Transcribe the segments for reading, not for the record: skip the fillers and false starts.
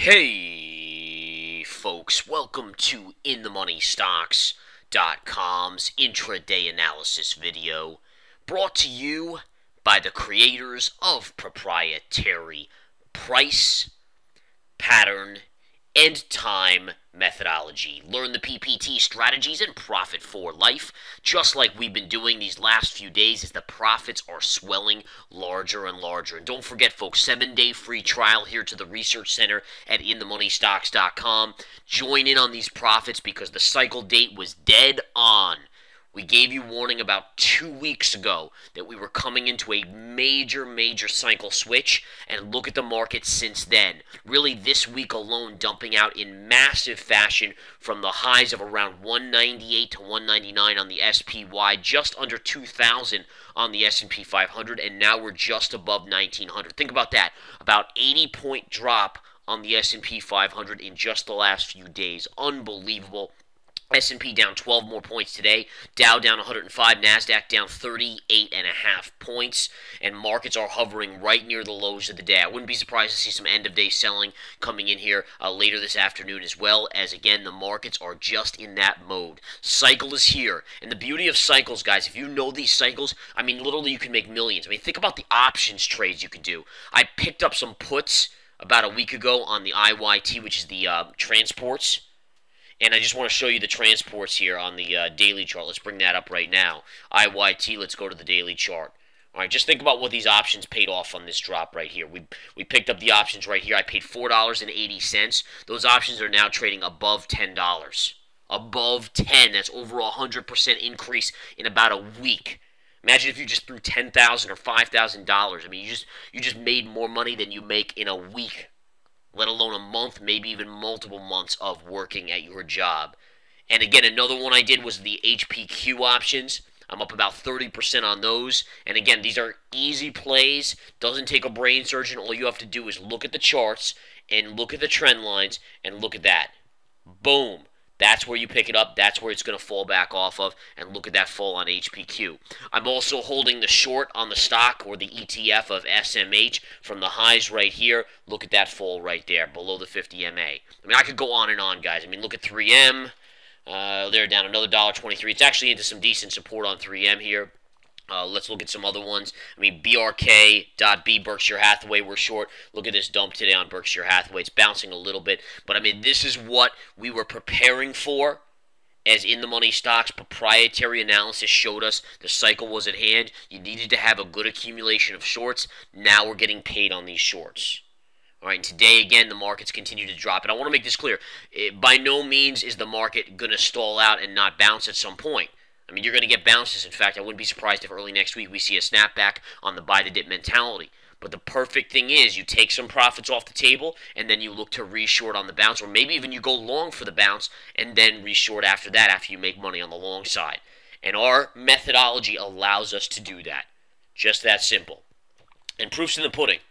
Hey, folks, welcome to InTheMoneyStocks.com's intraday analysis video, brought to you by the creators of Proprietary Price, Pattern, and Time methodology. Learn the PPT strategies and profit for life, just like we've been doing these last few days as the profits are swelling larger and larger. And don't forget, folks, 7-day free trial here to the Research Center at InTheMoneyStocks.com. Join in on these profits because the cycle date was dead on. We gave you warning about 2 weeks ago that we were coming into a major cycle switch, and look at the market since then. Really, this week alone dumping out in massive fashion from the highs of around 198 to 199 on the SPY, just under 2,000 on the S&P 500, and now we're just above 1,900. Think about that. About 80-point drop on the S&P 500 in just the last few days. Unbelievable. S&P down 12 more points today, Dow down 105, NASDAQ down 38.5 points, and markets are hovering right near the lows of the day. I wouldn't be surprised to see some end-of-day selling coming in here later this afternoon as well, as again, the markets are just in that mode. Cycle is here, and the beauty of cycles, guys, if you know these cycles, I mean, literally you can make millions. I mean, think about the options trades you could do. I picked up some puts about a week ago on the IYT, which is the transports. And I just want to show you the transports here on the daily chart. Let's bring that up right now. IYT, let's go to the daily chart. All right, just think about what these options paid off on this drop right here. We picked up the options right here. I paid $4.80. Those options are now trading above $10. Above 10. That's over 100% increase in about a week. Imagine if you just threw $10,000 or $5,000. I mean, you just made more money than you make in a week, let alone a month, maybe even multiple months of working at your job. And again, another one I did was the HPQ options. I'm up about 30% on those. And again, these are easy plays. Doesn't take a brain surgeon. All you have to do is look at the charts and look at the trend lines and look at that. Boom. That's where you pick it up. That's where it's going to fall back off of. And look at that fall on HPQ. I'm also holding the short on the stock or the ETF of SMH from the highs right here. Look at that fall right there below the 50 MA. I mean, I could go on and on, guys. I mean, look at 3M. They're down another $1.23. It's actually into some decent support on 3M here. Let's look at some other ones. I mean, BRK.B, Berkshire Hathaway, we're short. Look at this dump today on Berkshire Hathaway. It's bouncing a little bit. But, I mean, this is what we were preparing for. As In The Money Stocks proprietary analysis showed us the cycle was at hand. You needed to have a good accumulation of shorts. Now we're getting paid on these shorts. All right, and today, again, the markets continue to drop. And I want to make this clear. By no means is the market going to stall out and not bounce at some point. I mean, you're going to get bounces. In fact, I wouldn't be surprised if early next week we see a snapback on the buy-the-dip mentality. But the perfect thing is you take some profits off the table, and then you look to reshort on the bounce, or maybe even you go long for the bounce, and then reshort after that after you make money on the long side. And our methodology allows us to do that. Just that simple. And proof's in the pudding.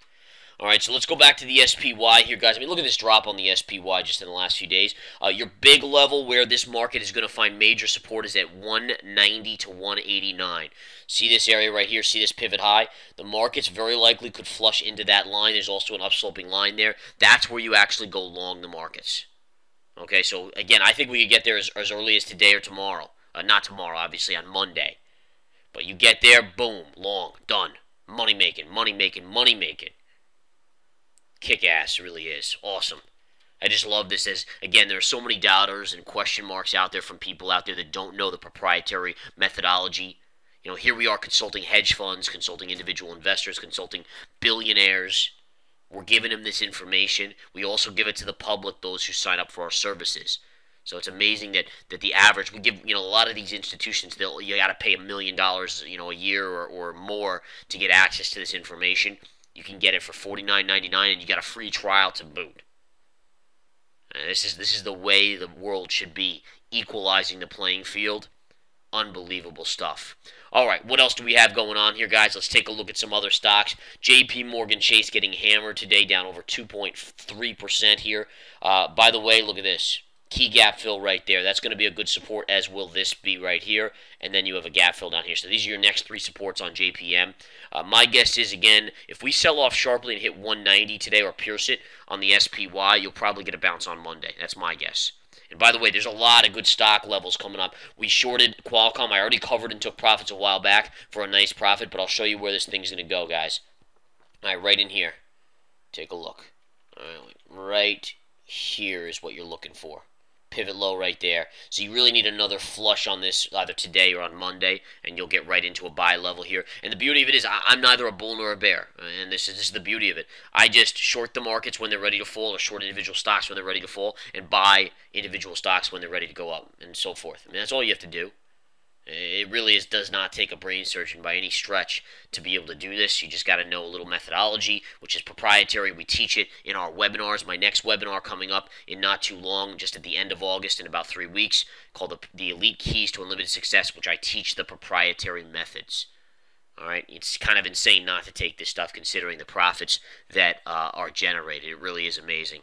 All right, so let's go back to the SPY here, guys. I mean, look at this drop on the SPY just in the last few days. Your big level where this market is going to find major support is at 190 to 189. See this area right here? See this pivot high? The markets very likely could flush into that line. There's also an upsloping line there. That's where you actually go long the markets. Okay, so again, I think we could get there as early as today or tomorrow. Not tomorrow, obviously, on Monday. But you get there, boom, long, done. Money making, money making, money making. Kick-ass, really is. Awesome. I just love this as, again, there are so many doubters and question marks out there from people out there that don't know the proprietary methodology. You know, here we are consulting hedge funds, consulting individual investors, consulting billionaires. We're giving them this information. We also give it to the public, those who sign up for our services. So it's amazing that the average, we give, a lot of these institutions, you got to pay $1 million, a year or more to get access to this information. You can get it for $49.99, and you got a free trial to boot. This is the way the world should be, equalizing the playing field. Unbelievable stuff. All right, what else do we have going on here, guys? Let's take a look at some other stocks. JP Morgan Chase getting hammered today, down over 2.3% here. By the way, look at this. Key gap fill right there. That's going to be a good support, as will this be right here. And then you have a gap fill down here. So these are your next three supports on JPM. My guess is, again, if we sell off sharply and hit 190 today or pierce it on the SPY, you'll probably get a bounce on Monday. That's my guess. And by the way, there's a lot of good stock levels coming up. We shorted Qualcomm. I already covered and took profits a while back for a nice profit, but I'll show you where this thing's going to go, guys. All right, right in here. Take a look. All right, right here is what you're looking for. Pivot low right there. So you really need another flush on this either today or on Monday, and you'll get right into a buy level here. And the beauty of it is I'm neither a bull nor a bear, and this is the beauty of it. I just short the markets when they're ready to fall, or short individual stocks when they're ready to fall, and buy individual stocks when they're ready to go up, and so forth. I mean, that's all you have to do. It really does not take a brain surgeon by any stretch to be able to do this. You just got to know a little methodology, which is proprietary. We teach it in our webinars. My next webinar coming up in not too long, just at the end of August in about 3 weeks, called the Elite Keys to Unlimited Success, which I teach the proprietary methods. All right, it's kind of insane not to take this stuff considering the profits that are generated. It really is amazing.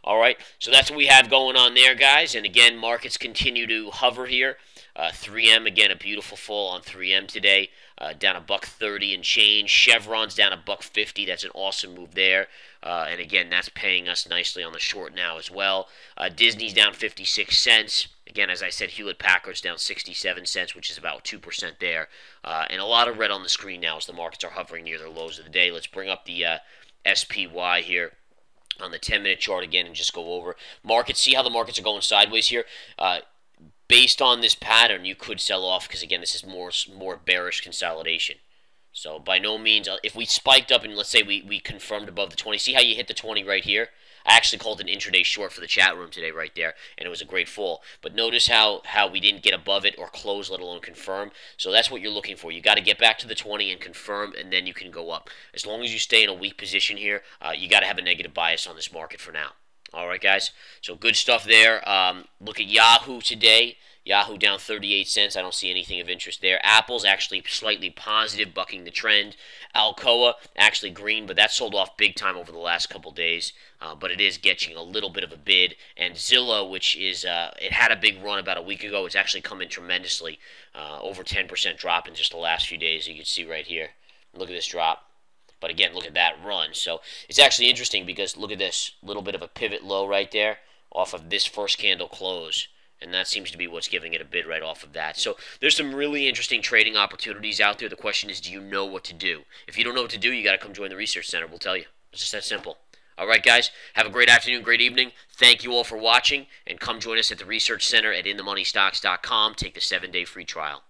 All right, so that's what we have going on there, guys. And again, markets continue to hover here. 3M, again, a beautiful fall on 3M today, down $1.30 and change. Chevron's down $1.50. That's an awesome move there. And again, that's paying us nicely on the short now as well. Disney's down 56 cents. Again, as I said, Hewlett-Packard's down 67 cents, which is about 2% there. And a lot of red on the screen now as the markets are hovering near their lows of the day. Let's bring up the SPY here on the 10-minute chart again and just go over markets. See how the markets are going sideways here. Based on this pattern, you could sell off because, again, this is more bearish consolidation. So by no means, if we spiked up and let's say we confirmed above the 20, see how you hit the 20 right here? I actually called an intraday short for the chat room today right there, and it was a great fall. But notice how we didn't get above it or close, let alone confirm. So that's what you're looking for. You got to get back to the 20 and confirm, and then you can go up. As long as you stay in a weak position here, you got to have a negative bias on this market for now. All right, guys. So good stuff there. Look at Yahoo today. Yahoo down 38 cents. I don't see anything of interest there. Apple's actually slightly positive, bucking the trend. Alcoa actually green, but that sold off big time over the last couple days. But it is getting a little bit of a bid. And Zillow, which is it had a big run about a week ago. It's actually come in tremendously, over 10% drop in just the last few days. You can see right here. Look at this drop. But again, look at that run. So it's actually interesting because look at this little bit of a pivot low right there off of this first candle close. And that seems to be what's giving it a bid right off of that. So there's some really interesting trading opportunities out there. The question is, do you know what to do? If you don't know what to do, you got to come join the Research Center. We'll tell you. It's just that simple. All right, guys. Have a great afternoon, great evening. Thank you all for watching. And come join us at the Research Center at InTheMoneyStocks.com. Take the 7-day free trial.